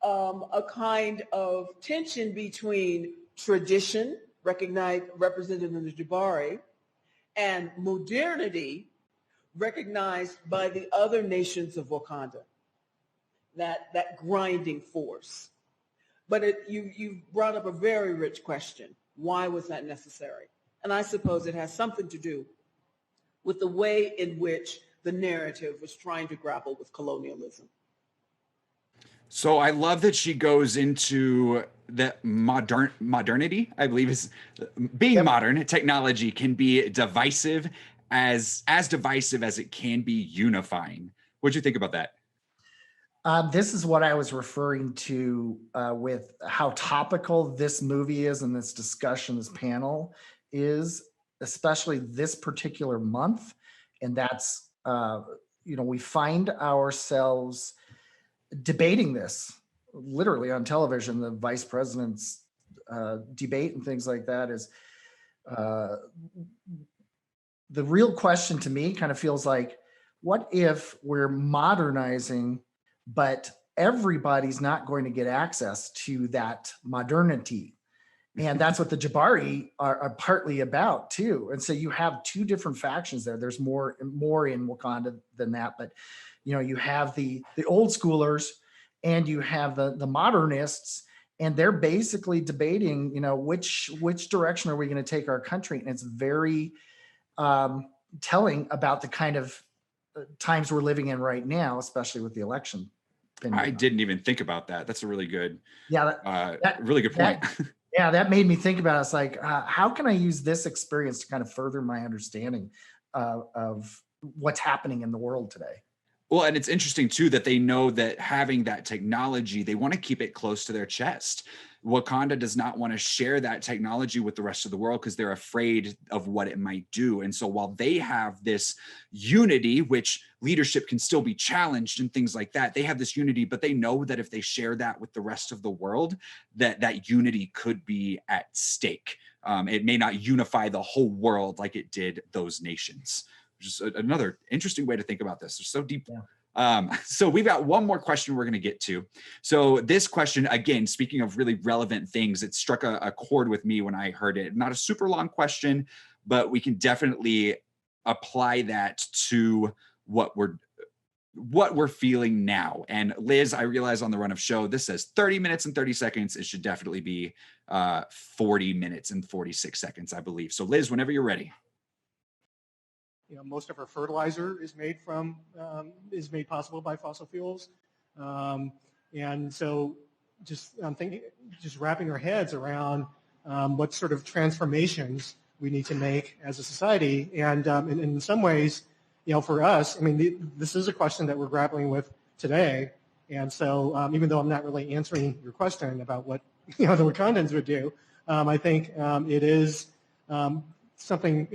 [SPEAKER 4] a kind of tension between tradition, represented in the Jabari, and modernity, recognized by the other nations of Wakanda, that grinding force. But you brought up a very rich question. Why was that necessary? And I suppose it has something to do with the way in which the narrative was trying to grapple with colonialism.
[SPEAKER 1] So I love that she goes into that modernity, I believe, is being modern. Technology can be divisive, as divisive as it can be unifying. What do you think about that?
[SPEAKER 2] This is what I was referring to with how topical this movie is, and this discussion, this panel is, especially this particular month. And that's, we find ourselves debating this literally on television. The vice president's debate and things like that is the real question to me. Kind of feels like, what if we're modernizing, but everybody's not going to get access to that modernity? And that's what the Jabari are partly about too. And so you have 2 different factions there. There's more in Wakanda than that, but you have the old schoolers and you have the modernists, and they're basically debating, which direction are we going to take our country? And it's very telling about the kind of times we're living in right now, especially with the election.
[SPEAKER 1] I didn't even think about that. That's a really good, really good point.
[SPEAKER 2] That made me think about it. It's like, how can I use this experience to kind of further my understanding of what's happening in the world today?
[SPEAKER 1] Well, and it's interesting too that they know that having that technology, they want to keep it close to their chest. Wakanda does not want to share that technology with the rest of the world because they're afraid of what it might do. And so while they have this unity, which leadership can still be challenged and things like that, they have this unity, but they know that if they share that with the rest of the world, that unity could be at stake. It may not unify the whole world like it did those nations. Just another interesting way to think about this. They're so deep. Yeah. So we've got one more question we're going to get to. So this question, again, speaking of really relevant things, it struck a chord with me when I heard it. Not a super long question, but we can definitely apply that to what we're feeling now. And Liz, I realize on the run of show, this says 30 minutes and 30 seconds. It should definitely be 40 minutes and 46 seconds, I believe. So Liz, whenever you're ready.
[SPEAKER 3] most of our fertilizer is made possible by fossil fuels. And so just wrapping our heads around what sort of transformations we need to make as a society. And in some ways, for us, I mean, this is a question that we're grappling with today. And so even though I'm not really answering your question about what the Wakandans would do, I think it is something,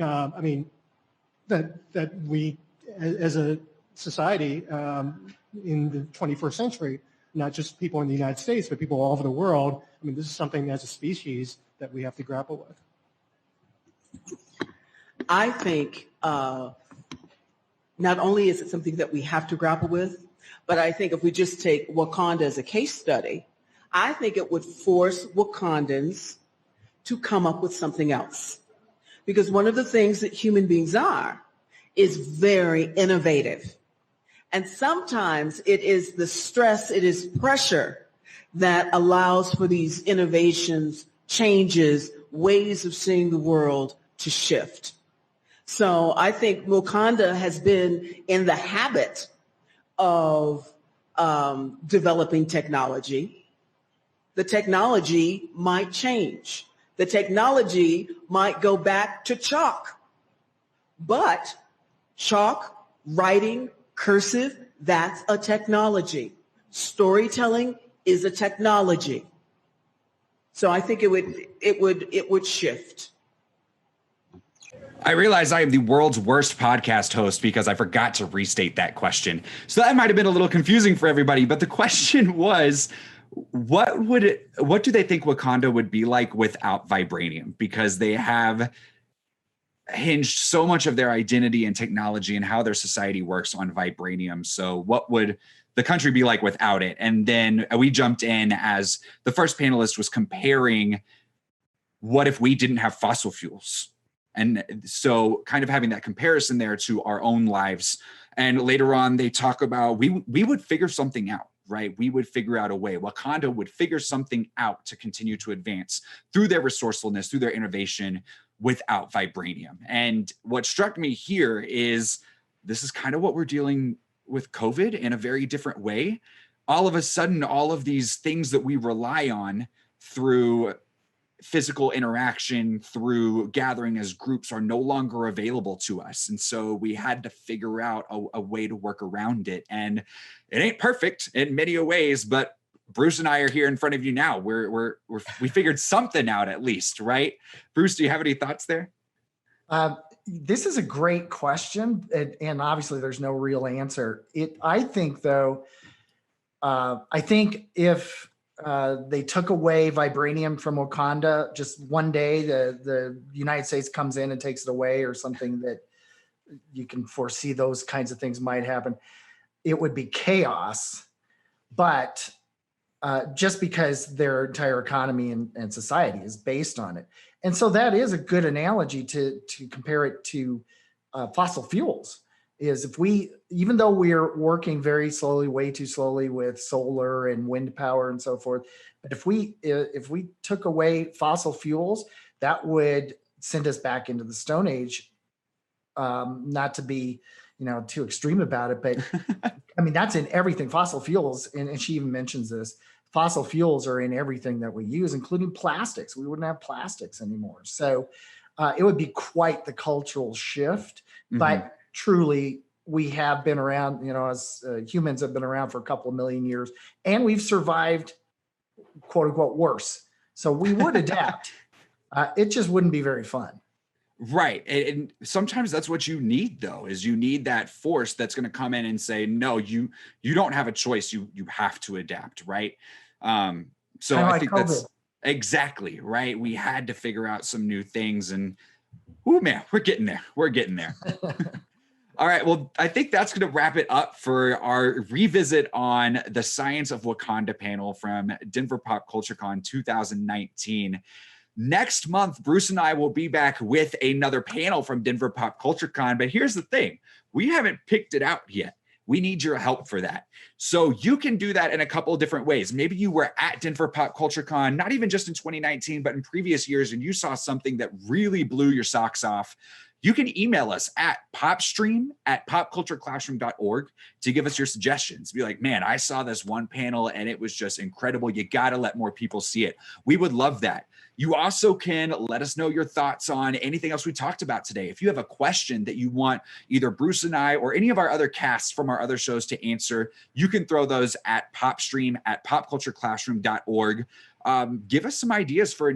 [SPEAKER 3] that we as a society in the 21st century, not just people in the United States, but people all over the world, I mean, this is something as a species that we have to grapple with.
[SPEAKER 4] I think not only is it something that we have to grapple with, but I think if we just take Wakanda as a case study, I think it would force Wakandans to come up with something else. Because one of the things that human beings are is very innovative. And sometimes it is the stress, it is pressure that allows for these innovations, changes, ways of seeing the world to shift. So I think Wakanda has been in the habit of developing technology. The technology might change. The technology might go back to chalk. But chalk, writing, cursive, that's a technology. Storytelling is a technology. So I think it would shift.
[SPEAKER 1] I realize I am the world's worst podcast host because I forgot to restate that question. So that might have been a little confusing for everybody, but the question was, what do they think Wakanda would be like without vibranium? Because they have hinged so much of their identity and technology and how their society works on vibranium. So what would the country be like without it? And then we jumped in as the first panelist was comparing what if we didn't have fossil fuels? And so kind of having that comparison there to our own lives. And later on, they talk about we would figure something out, right? We would figure out a way. Wakanda would figure something out to continue to advance through their resourcefulness, through their innovation without vibranium. And what struck me here is this is kind of what we're dealing with COVID in a very different way. All of a sudden, all of these things that we rely on through physical interaction, through gathering as groups, are no longer available to us. And so we had to figure out a way to work around it. And it ain't perfect in many ways, but Bruce and I are here in front of you now. We figured something out at least, right? Bruce, do you have any thoughts there?
[SPEAKER 2] This is a great question, and obviously there's no real answer. I think though, I think if they took away vibranium from Wakanda just one day, the United States comes in and takes it away, or something that you can foresee those kinds of things might happen, it would be chaos. But just because their entire economy and society is based on it. And so that is a good analogy to compare it to fossil fuels. Is if even though we're working very slowly, way too slowly with solar and wind power and so forth, but if we took away fossil fuels, that would send us back into the Stone Age. Not to be, too extreme about it, but I mean, that's in everything. Fossil fuels, and she even mentions this, fossil fuels are in everything that we use, including plastics. We wouldn't have plastics anymore. So it would be quite the cultural shift, but truly we have been around, as humans have been around for a couple of million years, and we've survived, quote unquote, worse. So we would adapt. It just wouldn't be very fun.
[SPEAKER 1] Right. And sometimes that's what you need, though, is you need that force that's going to come in and say, no, you don't have a choice. You have to adapt. Right. So I think that's exactly right. We had to figure out some new things, and man, we're getting there. We're getting there. All right. Well, I think that's going to wrap it up for our revisit on the Science of Wakanda panel from Denver Pop Culture Con 2019. Next month, Bruce and I will be back with another panel from Denver Pop Culture Con. But here's the thing. We haven't picked it out yet. We need your help for that. So you can do that in a couple of different ways. Maybe you were at Denver Pop Culture Con, not even just in 2019, but in previous years, and you saw something that really blew your socks off. you can email us at popstream@popcultureclassroom.org to give us your suggestions. Be like, man, I saw this one panel and it was just incredible. You got to let more people see it. We would love that. You also can let us know your thoughts on anything else we talked about today. If you have a question that you want either Bruce and I or any of our other casts from our other shows to answer, you can throw those at popstream@popcultureclassroom.org. Give us some ideas for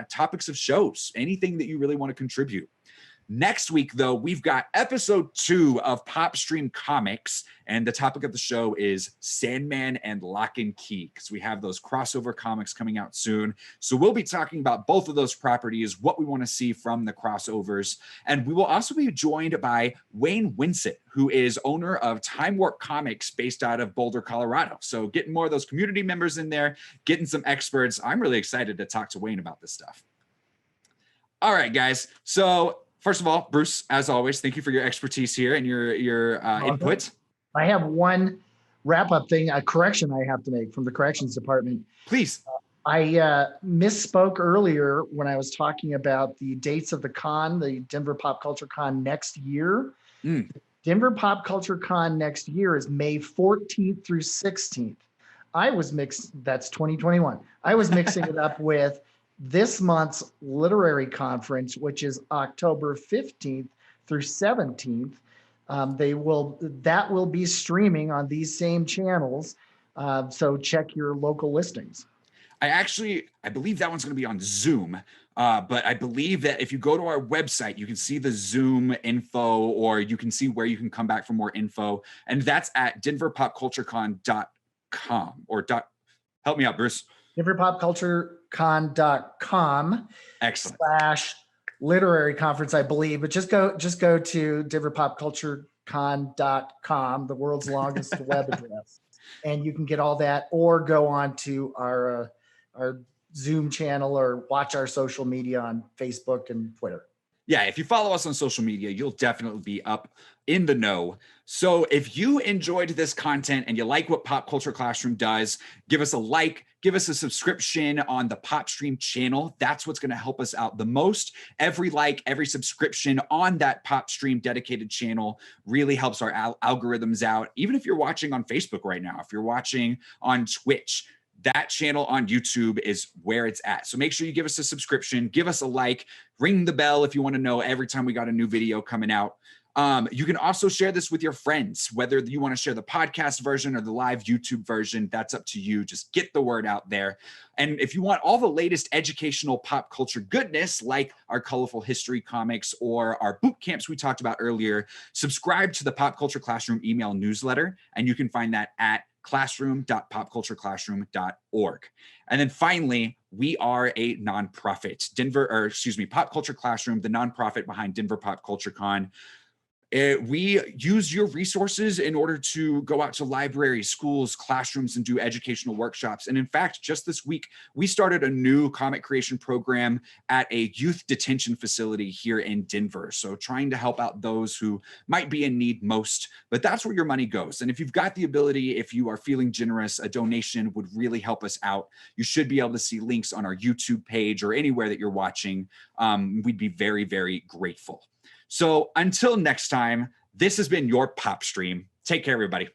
[SPEAKER 1] topics of shows, anything that you really want to contribute. Next week, though, we've got episode 2 of PopStream Comics, and the topic of the show is Sandman and Lock and Key, because we have those crossover comics coming out soon. So we'll be talking about both of those properties, what we want to see from the crossovers. And we will also be joined by Wayne Winsett, who is owner of Time Warp Comics based out of Boulder, Colorado. So getting more of those community members in there, getting some experts. I'm really excited to talk to Wayne about this stuff. All right, guys. So first of all, Bruce, as always, thank you for your expertise here and your input.
[SPEAKER 2] I have one wrap-up thing, a correction I have to make from the corrections department.
[SPEAKER 1] Please.
[SPEAKER 2] I misspoke earlier when I was talking about the dates of the con, the Denver Pop Culture Con next year. Denver Pop Culture Con next year is May 14th through 16th. That's 2021. I was mixing it up with this month's literary conference, which is October 15th through 17th. That will be streaming on these same channels. So check your local listings.
[SPEAKER 1] I believe that one's going to be on Zoom. But I believe that if you go to our website, you can see the Zoom info, or you can see where you can come back for more info. And that's at denverpopculturecon.com help me out, Bruce.
[SPEAKER 2] denverpopculturecon.com.
[SPEAKER 1] Excellent.
[SPEAKER 2] /literary conference, I believe, but just go to denverpopculturecon.com, the world's longest web address, and you can get all that, or go on to our Zoom channel or watch our social media on Facebook and Twitter.
[SPEAKER 1] Yeah, if you follow us on social media, you'll definitely be up in the know. So if you enjoyed this content and you like what Pop Culture Classroom does, give us a like, give us a subscription on the PopStream channel. That's what's going to help us out the most. Every like, every subscription on that PopStream dedicated channel really helps our algorithms out. Even if you're watching on Facebook right now, if you're watching on Twitch, that channel on YouTube is where it's at. So make sure you give us a subscription, give us a like, ring the bell if you want to know every time we got a new video coming out. You can also share this with your friends, whether you want to share the podcast version or the live YouTube version, that's up to you. Just get the word out there. And if you want all the latest educational pop culture goodness, like our colorful history comics or our boot camps we talked about earlier, subscribe to the Pop Culture Classroom email newsletter, and you can find that at classroom.popcultureclassroom.org. And then finally, we are a nonprofit. Pop Culture Classroom, the nonprofit behind Denver Pop Culture Con. We use your resources in order to go out to libraries, schools, classrooms, and do educational workshops. And in fact, just this week, we started a new comic creation program at a youth detention facility here in Denver. So trying to help out those who might be in need most, but that's where your money goes. And if you've got the ability, if you are feeling generous, a donation would really help us out. You should be able to see links on our YouTube page or anywhere that you're watching. We'd be very, very grateful. So until next time, this has been your Pop Stream. Take care, everybody.